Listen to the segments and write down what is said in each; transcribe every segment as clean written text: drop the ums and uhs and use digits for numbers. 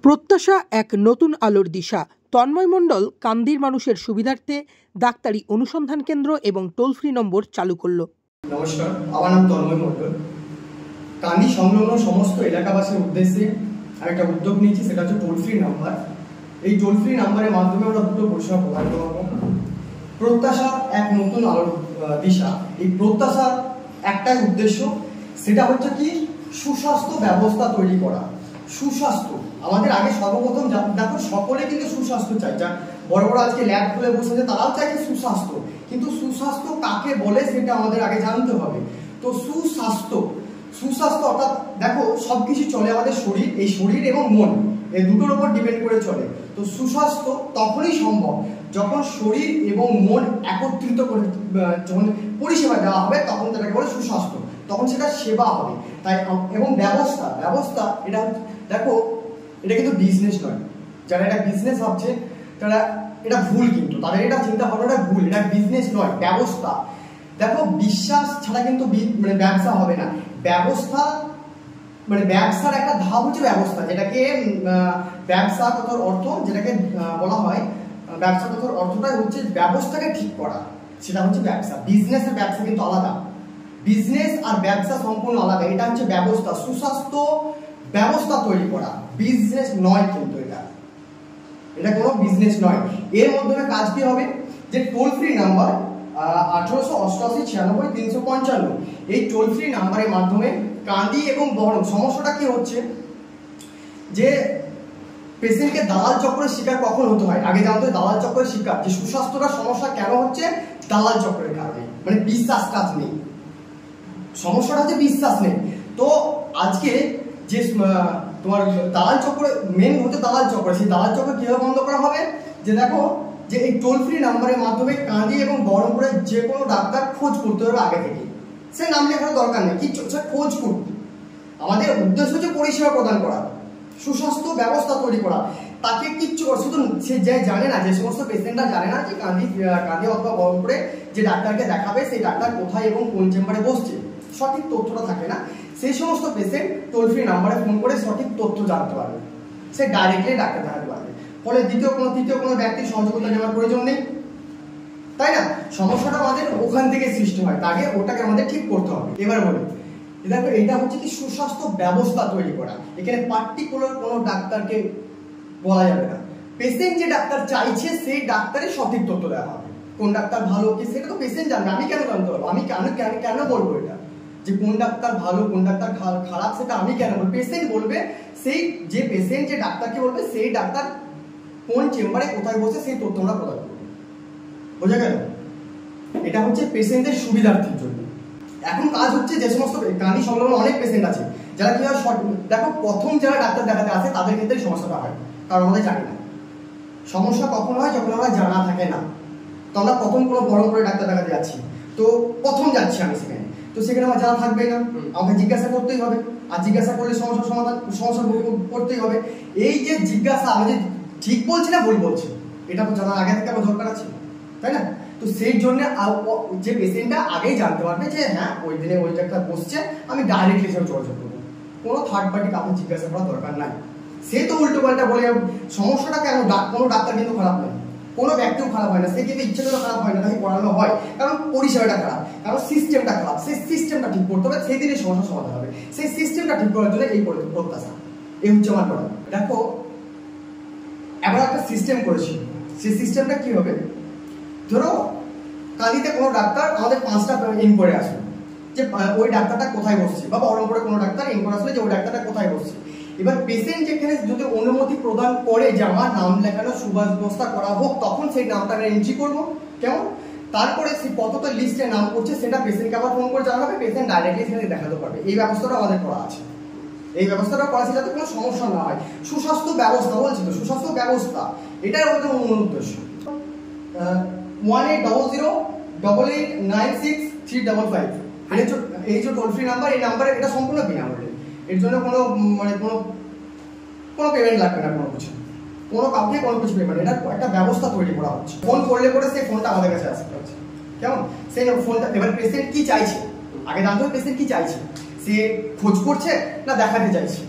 প্রত্যাশা এক নতুন আলোর দিশা। তন্ময় মণ্ডল কান্দির মানুষের সুবিধার্থে ডাক্তারি অনুসন্ধান কেন্দ্র এবং টোল ফ্রি নম্বর চালু করল। নমস্কার, আমার নাম তন্ময় মণ্ডল। কান্দি সংলগ্ন সমস্ত এলাকাবাসীর উদ্দেশ্যে আমি একটা উদ্যোগ নিয়েছি, সেটা হচ্ছে টোল ফ্রি নাম্বার। এই টোল ফ্রি নাম্বারের মাধ্যমে আমরা দুটো পরিষেবা প্রদান করবো। প্রত্যাশা এক নতুন আলোর দিশা। এই প্রত্যাশার একটাই উদ্দেশ্য, সেটা হচ্ছে কি সুস্বাস্থ্য ব্যবস্থা তৈরি করা। সুস্বাস্থ্য আমাদের আগে সর্বপ্রথম দেখো, সকলে কিন্তু সুস্বাস্থ্য চাই। যা বড় বড় আজকে ল্যাব খুলে বসে আছে তারাও চাইছে সুস্বাস্থ্য, কিন্তু সুস্বাস্থ্য কাকে বলে সেটা আমাদের আগে জানতে হবে। তো সুস্বাস্থ্য অর্থাৎ দেখো সবকিছু চলে আমাদের শরীর, এই শরীর এবং মন এই দুটোর উপর ডিপেন্ড করে চলে। তো সুস্বাস্থ্য তখনই সম্ভব যখন শরীর এবং মন একত্রিত করে যখন পরিষেবা দেওয়া হবে, তখন তাকে বলে সুস্বাস্থ্য, তখন সেটা সেবা হবে। তাই এবং ব্যবস্থা এটা দেখো, এটা কিন্তু বিজনেস নয়। যারা এটা বিজনেস ভাবছে তারা এটা ভুল, কিন্তু তাদের এটা চিন্তা ভাবনাটা ভুল। এটা বিজনেস নয়, ব্যবস্থা। দেখো, বিশ্বাস ছাড়া কিন্তু ব্যবসা হবে না। ব্যবস্থা ব্যবসার একটা ধাপ হচ্ছে ব্যবস্থা, যেটাকে ব্যবসা কথার অর্থ যেটাকে বলা হয়, ব্যবসা কথার অর্থটাই হচ্ছে ব্যবস্থাকে ঠিক করা, সেটা হচ্ছে ব্যবসা। বিজনেস আর ব্যবসা কিন্তু আলাদা। বিজনেস আর ব্যবসা সম্পূর্ণ আলাদা। এটা হচ্ছে ব্যবস্থা, সুস্বাস্থ্য ব্যবস্থা তৈরি করা, বিজনেস নয়। কিন্তু এটা কোনো বিজনেস নয়। এর মাধ্যমে কাজ কি হবে, যে টোল ফ্রি নাম্বার 1888-96-355, এই টোল ফ্রি নাম্বারের মাধ্যমে কান্দি এবং বহরম সমস্যাটা কি হচ্ছে, যে পেশেন্টকে দালাল চক্রের শিকার কখন হতে হয়। আগে জানতে হয় দালাল চক্রের শিকার, যে সুস্বাস্থ্যটা সমস্যা কেন হচ্ছে, দালাল চক্রের কারণে। বিশ্বাস কাজ নেই, সমস্যাটা হচ্ছে বিশ্বাস নেই। তো আজকে যে তোমার দালাল চক্র মেন হচ্ছে দালাল চক্র, সেই দালাল চক্র কিভাবে বন্ধ করা হবে, যে দেখো, যে এই টোল ফ্রি নাম্বারের মাধ্যমে কান্দি এবং বহরমপুরে যে কোনো ডাক্তার খোঁজ করতে হবে আগে থেকে। সে নাম লেখার দরকার নেই, কি সে খোঁজ করুন। আমাদের উদ্দেশ্য হচ্ছে পরিষেবা প্রদান করা, সুস্বাস্থ্য ব্যবস্থা তৈরি করা। তাকে কিচ্ছু শুধু সে যে জানে না, যে সমস্ত পেশেন্টরা জানে না যে কান্দি অথবা বহরমপুরে যে ডাক্তারকে দেখাবে সেই ডাক্তার কোথায় এবং কোন চেম্বারে বসছে, সঠিক তথ্যটা থাকে না। সেই সমস্ত পেশেন্ট টোল ফ্রি নাম্বারে ফোন করে সঠিক তথ্য জানতে পারবে, সে ডাইরেক্টলি ডাক্তার দেখাতে পারবে। ফলে তৃতীয় কোনো ব্যক্তির সহযোগিতা নেওয়ার প্রয়োজন নেই, তাই না? সমস্যাটা আমাদের ওখান থেকে সৃষ্টি হয়, তাকে ওটাকে আমাদের ঠিক করতে হবে। এবার বলি, দেখো, এটা হচ্ছে কি সুস্বাস্থ্য ব্যবস্থা তৈরি করা। এখানে পার্টিকুলার কোনো ডাক্তারকে বলা যাবে না। পেশেন্ট যে ডাক্তার চাইছে সেই ডাক্তারের সঠিক তথ্য দেওয়া হবে। কোন ডাক্তার ভালো কি সেটা তো পেশেন্ট জানবে, আমি কেন জানতে পারবো? আমি কেন বলবো এটা, যে কোন ডাক্তার ভালো কোন ডাক্তার খারাপ সেটা আমি কেন বলবো? পেশেন্ট বলবে। সেই যে পেশেন্ট যে ডাক্তারকে বলবে সেই ডাক্তার কোন চেম্বারে কোথায় বসে সেই তথ্য আমরা প্রদান করবো। বোঝা গেল? এটা হচ্ছে পেশেন্টের সুবিধার্থের জন্য। এখন কাজ হচ্ছে, যে সমস্ত কান্দি সংলগ্ন অনেক পেশেন্ট আছে যারা কি হয়, দেখো, প্রথম যারা ডাক্তার দেখাতে আসে তাদের ক্ষেত্রে সমস্যাটা হয়, কারণ আমাদের জানি না। সমস্যা কখন হয়, যখন আমরা জানা থাকে না। তো আমরা প্রথম কোনো বড় করে ডাক্তার দেখাতে যাচ্ছি, তো প্রথম যাচ্ছি আমি সেখানে, তো সেখানে আমার জানা থাকবেই না, আমাকে জিজ্ঞাসা করতেই হবে। আর জিজ্ঞাসা করলে সমস্যা করতেই হবে। এই যে জিজ্ঞাসা, আমি যে ঠিক বলছি না ভুল বলছি, এটা তো জানার আগে থেকে আমার দরকার আছে, তাই না? তো সেই জন্য যে পেশেন্টটা আগেই জানতে পারবে যে হ্যাঁ, ওই দিনে ওই ডাক্তার বসছে, আমি ডাইরেক্টলি সেটা যোগাযোগ করবো। কোনো থার্ড পার্টি কাউকে জিজ্ঞাসা করার দরকার নাই। সে তো উল্টো পাল্টা বলে সমস্যাটা কেন, কোনো ডাক্তার কিন্তু খারাপ নয়, কোনো ব্যক্তিও খারাপ হয় না, সে কিন্তু ইচ্ছে করে খারাপ হয় না, তাকে পড়ানো হয় কারণ পরিষেবাটা খারাপ, কারণ সিস্টেমটা খারাপ। সেই সিস্টেমটা ঠিক করতে হবে, সেই দিনই সমস্যার সমাধান হবে। সেই সিস্টেমটা ঠিক করার জন্য এই প্রত্যাশা, এই হচ্ছে আমার কথা। দেখো, এবার একটা সিস্টেম করেছি, সেই সিস্টেমটা কি হবে, ধরো কান্দিতে কোনো ডাক্তার আমাদের 5টা ইনকোয়ারি আসবে, যে ওই ডাক্তারটা কোথায় বসছে, বা বহরমপুরে কোনো ডাক্তার ইনকোয়ারি আসলে যে ওই ডাক্তারটা কোথায় বসছে। এবার পেশেন্ট যেখানে যদি অনুমতি প্রদান করে যে আমার নাম লেখানো সুব্যবস্থা করা হোক, তখন সেই নামটা এন্ট্রি করবো। কেমন? তারপরে সেই কতটা লিস্টে নাম করছে সেটা পেশেন্টকে আবার ফোন করে জানাবে, পেশেন্ট ডাইরেক্টলি সেখানে দেখাতে পারবে। এই ব্যবস্থাটা আমাদের করা আছে। এই ব্যবস্থাটা করা আছে যাতে কোনো সমস্যা না হয়। সুস্বাস্থ্য ব্যবস্থা বলছি তো, সুস্বাস্থ্য ব্যবস্থা এটাই আমাদের মূল উদ্দেশ্য। 1800-8896-355 এই যে টোল ফ্রি নাম্বার, এই নাম্বারে এটা সম্পূর্ণ বিনামূল্যে। এর জন্য কোনো কোনো পেমেন্ট লাগবে না, কোনো কিছু, কোনো কাউকে কোনো কিছু পেমেন্ট। এটা একটা ব্যবস্থা তৈরি করা হচ্ছে। ফোন করলে পরে সেই ফোনটা আমাদের কাছে আসতে হচ্ছে। কেমন? সেই ফোনটা, এবার পেশেন্ট কি চাইছে আগে জানতে হবে, পেশেন্ট কি চাইছে, সে খোঁজ করছে না দেখাতে চাইছে।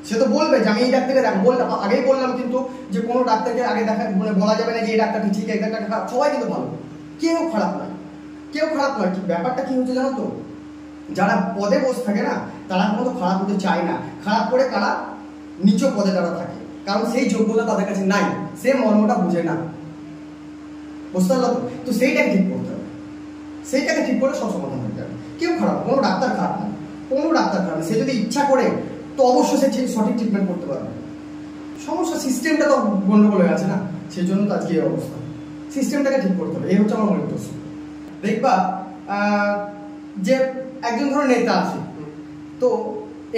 সে তো বলবে যে আমি এই ডাক্তারকে দেখ, বললাম আগেই বললাম কিন্তু যে কোনো ডাক্তারকে আগে দেখা মানে বলা যাবে না যে এই ডাক্তারটি ঠিক, এই ডাক্তারটা খারাপ। সবাই কিন্তু ভালো, কেউ খারাপ নয়, কেউ খারাপ নয়। ব্যাপারটা কি হচ্ছে জানো তো, যারা পদে বসে থাকে না তারা কোনো খারাপ হতে চায় না। খারাপ করে কারা নিচ পদে তারা থাকে, কারণ সেই যোগ্যতা তাদের কাছে নাই, সে মর্মটা বুঝে না। বুঝতে পারলো তো? সেইটাকে ঠিক করতে হবে, সেইটাকে ঠিক করলে সব সমাধান হয়ে যাবে। কেউ খারাপ, কোনো ডাক্তার খারাপ না, কোনো ডাক্তার খারাপ না। সে যদি ইচ্ছা করে তো অবশ্যই সে সঠিক ট্রিটমেন্ট করতে পারবে। সমস্যা সিস্টেমটা তো গন্ডগোল হয়ে আছে না, সেই জন্য তো আজকে এই অবস্থা। সিস্টেমটাকে ঠিক করতে হবে, এই হচ্ছে আমার মূল উদ্দেশ্য। দেখবা যে একজন ধরো নেতা আছে, তো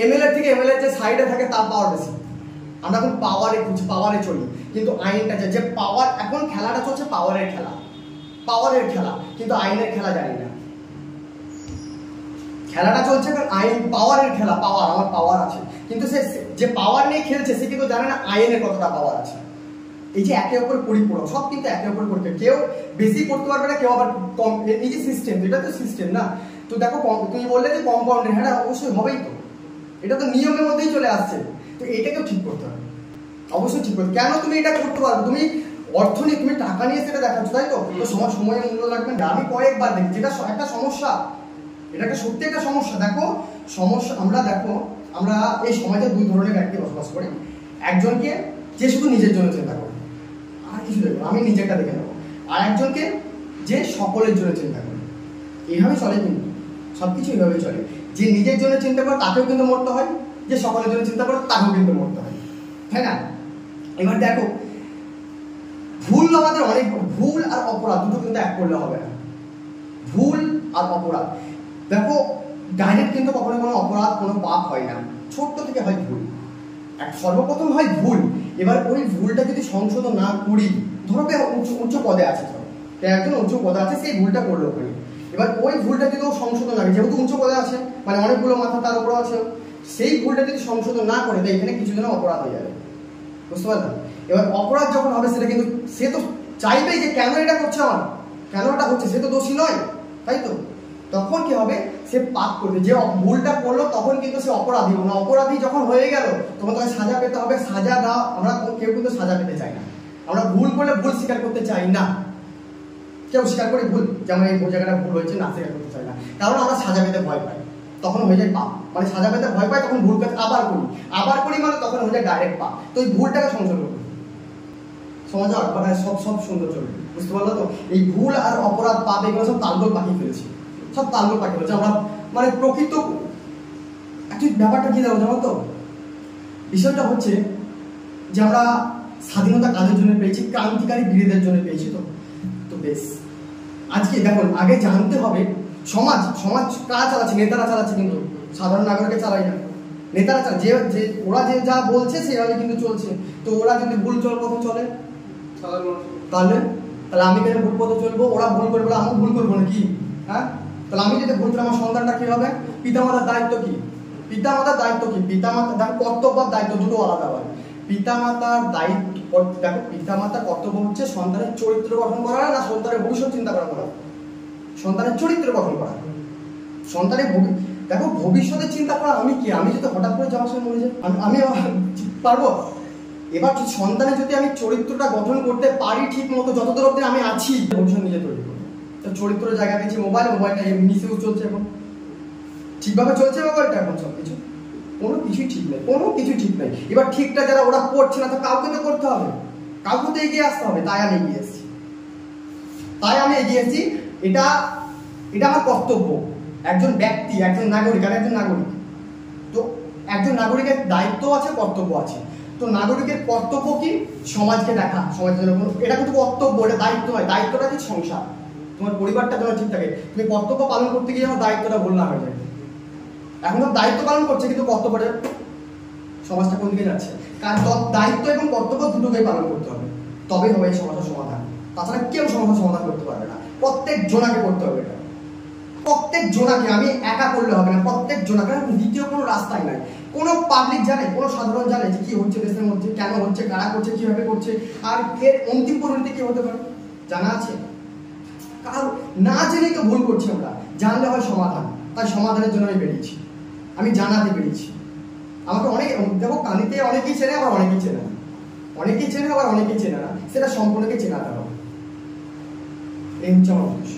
এমএলএ থেকে এমএলএ যে সাইডে থাকে তার পাওয়ার বেশি। আমরা এখন পাওয়ারে চলি, কিন্তু আইনটা যে পাওয়ার, এখন খেলাটা চলছে পাওয়ারের খেলা, কিন্তু আইনের খেলা জানি না। খেলাটা চলছে এখন আইন পাওয়ারের খেলা, পাওয়ার, আমার পাওয়ার আছে, কিন্তু সে যে পাওয়ার নিয়ে খেলছে সে কিন্তু জানে না আইনের কতটা পাওয়ার আছে। এই যে একে অপর পরিপূরক, সব কিন্তু একে অপর পরিপূরক, কেউ বেশি করতে পারবে না, কেউ আবার কম। এই যে সিস্টেম, এটা তো সিস্টেম না। তো দেখো তুমি বললে যে কম্পাউন্ডার, হ্যাঁ অবশ্যই হবেই তো, এটা তো নিয়মের মধ্যেই চলে আসছে। তো এইটাকেও ঠিক করতে হবে, অবশ্যই ঠিক করতে। কেন তুমি এটা করতে পারবে? তুমি অর্থ নিয়ে, তুমি টাকা নিয়ে সেটা দেখাচ্ছ, তাই তো? সময়ের মূল্য লাগবে না। আমি কয়েকবার দেখি যেটা একটা সমস্যা, এটা একটা সত্যি একটা সমস্যা। দেখো সমস্যা, আমরা এই সমাজে দুই ধরনের ব্যক্তি বসবাস করি। একজনকে যে শুধু নিজের জন্য চিন্তা করে, আর কিছু দেখবো, আমি নিজেরটা দেখে নেবো। আর একজনকে যে সকলের জন্য চিন্তা করে। এইভাবে চলে, কিন্তু সবকিছু এইভাবে চলে। যে নিজের জন্য চিন্তা করে তাকেও কিন্তু মরতে হয়, যে সকলের জন্য চিন্তা করে তাকেও কিন্তু মরতে হয়, তাই না? এবার দেখো, ভুল আমাদের অনেক, ভুল আর অপরাধ দুটো কিন্তু এক করলে হবে না। ভুল আর অপরাধ, দেখো ডাইরেক্ট কিন্তু কখনো কোনো অপরাধ, কোনো পাপ হয় না, ছোট্ট থেকে হয় ভুল। সর্বপ্রথম হয় ভুল। এবার ওই ভুলটা যদি সংশোধন না করি, ধরো উচ্চ পদে আছে, ধরো একজন উচ্চ পদে আছে, সেই ভুলটা করলো ওখানে। এবার ওই ভুলটা যদি ও সংশোধন লাগে, যেহেতু উচ্চ পদে আছে মানে অনেকগুলো মাথা তার উপর আছে, সেই ভুলটা যদি সংশোধন না করে, এখানে কিছু জন অপরাধ হয়ে যাবে। বুঝতে পারলাম? এবার অপরাধ যখন হবে, সেটা কিন্তু সে তো চাইবেই যে কেন এটা করছে, আমার কেন এটা হচ্ছে, সে তো দোষী নয়, তাই তো? তখন কি হবে, সে পাপ করবে। যে ভুলটা করলো তখন কিন্তু সে অপরাধী। না, অপরাধী যখন হয়ে গেল তখন তাকে সাজা পেতে হবে। সাজা দাও, আমরা কেউ কিন্তু সাজা পেতে চাই না। আমরা ভুল করলে ভুল স্বীকার করতে চাই না, কেউ স্বীকার করি ভুল, যেমন এই জায়গাটা ভুল হয়েছে, না স্বীকার করতে চাই না, কারণ আমরা সাজা পেতে ভয় পাই। তখন হয়ে যায় পাপ, মানে সাজা পেতে ভয় পাই, তখন ভুল কাজ আবার করি মানে তখন হয়ে যায় ডাইরেক্ট পাপ। তো এই ভুলটাকে সংশোধন করি, সমাজে মানে সব সুন্দর চলবে। বুঝতে পারলো তো? এই ভুল আর অপরাধ, পাপ, এগুলো সব তালগোল পাকিয়ে ফেলেছি, সব তালগোল পাকিয়ে ফেলেছি আমরা। মানে প্রকৃত একটি ব্যাপারটা কি জানো তো, বিষয়টা হচ্ছে যে আমরা স্বাধীনতা কাদের জন্য পেয়েছি? ক্রান্তিকারী বীরদের জন্য পেয়েছি। তো বেশ, আজকে দেখো, আগে জানতে হবে সমাজ কারা চালাচ্ছে? নেতারা চালাচ্ছে, কিন্তু সাধারণ নাগরিকে চালাই না, নেতারা চালায়। যে ওরা যে যা বলছে সেভাবে কিন্তু চলছে। তো ওরা যদি ভুল পথে চলে, তাহলে আমি কেন ভুল পথে চলবো? ওরা ভুল করবে, আমি ভুল করবো নাকি? হ্যাঁ, তাহলে আমি যদি ভুল করি, আমার সন্তানটা কি হবে? পিতামাতার দায়িত্ব কি? পিতামাতার কর্তব্য আর দায়িত্ব দুটো আলাদা হয়। পিতামাতার দায়িত্ব, দেখো পিতামাতার কর্তব্য হচ্ছে সন্তানের চরিত্র গঠন করা, না সন্তানের ভবিষ্যৎ চিন্তা করা। সন্তানের চরিত্র গঠন করা, সন্তানের দেখো ভবিষ্যতের চিন্তা করা। আমি যদি হঠাৎ করে যাওয়ার সময় মরে যাই, আমি পারবো? এবার সন্তানের যদি আমি চরিত্রটা গঠন করতে পারি ঠিক মতো, যতদূর অব্দি আমি আছি, ভবিষ্যৎ নিজে তৈরি করবো। তো চরিত্রের জায়গা দিচ্ছি মোবাইলটা মিসইউজ চলছে, এখন ঠিকভাবে চলছে মোবাইলটা, এখন সবকিছু কোনো কিছুই ঠিক নেই। এবার ঠিকটা যারা ওরা করছে না, তো কাউকে তো করতে হবে, কাউকে তো এগিয়ে আসতে হবে। তাই আমি এগিয়ে এসেছি। এটা আমার কর্তব্য। একজন ব্যক্তি, একজন নাগরিক, তো একজন নাগরিকের দায়িত্ব আছে, কর্তব্য আছে। তো নাগরিকের কর্তব্য কি? সমাজকে দেখা, সমাজের জন্য। এটা কিন্তু কর্তব্য, এটা দায়িত্ব নয়। দায়িত্বটা কি? সংসার, তোমার পরিবারটা যেন ঠিক থাকে। তুমি কর্তব্য পালন করতে গিয়ে আমার দায়িত্বটা ভুল না হয়ে যায়। এখন তো দায়িত্ব পালন করছে, কিন্তু কর্তব্যটা, সমাজটা কোন দিকে যাচ্ছে? কারণ দায়িত্ব এবং কর্তব্য দুটোকেই পালন করতে হবে, তবেই হবে এই সমস্যার সমাধান। তাছাড়া কেউ সমস্যার সমাধান করতে পারবে না। প্রত্যেক জনাকে করতে হবে এটা, প্রত্যেক জনাকে। আমি একা করলে হবে না, প্রত্যেক জনাকে। দ্বিতীয় কোনো রাস্তাই নাই। কোনো পাবলিক জানে, কোনো সাধারণ জানে যে কি হচ্ছে দেশের মধ্যে, কেন হচ্ছে, কারা করছে, কিভাবে করছে, আর এর অন্তিম পরিণতি কি হতে পারে জানা আছে? কারণ না জেনেই তো ভুল করছি আমরা। জানলে হয় সমাধান, তাই সমাধানের জন্য আমি বেরিয়েছি, আমি জানাতে পেরেছি। আমাকে অনেক দেখো কান্দিতে অনেকেই চেনে আবার অনেকেই চেনে না, অনেকেই চেনে আবার অনেকেই চেনে না, সেটা সম্পূর্ণকে চেনাতে হবে। এই হচ্ছে আমার উদ্দেশ্য।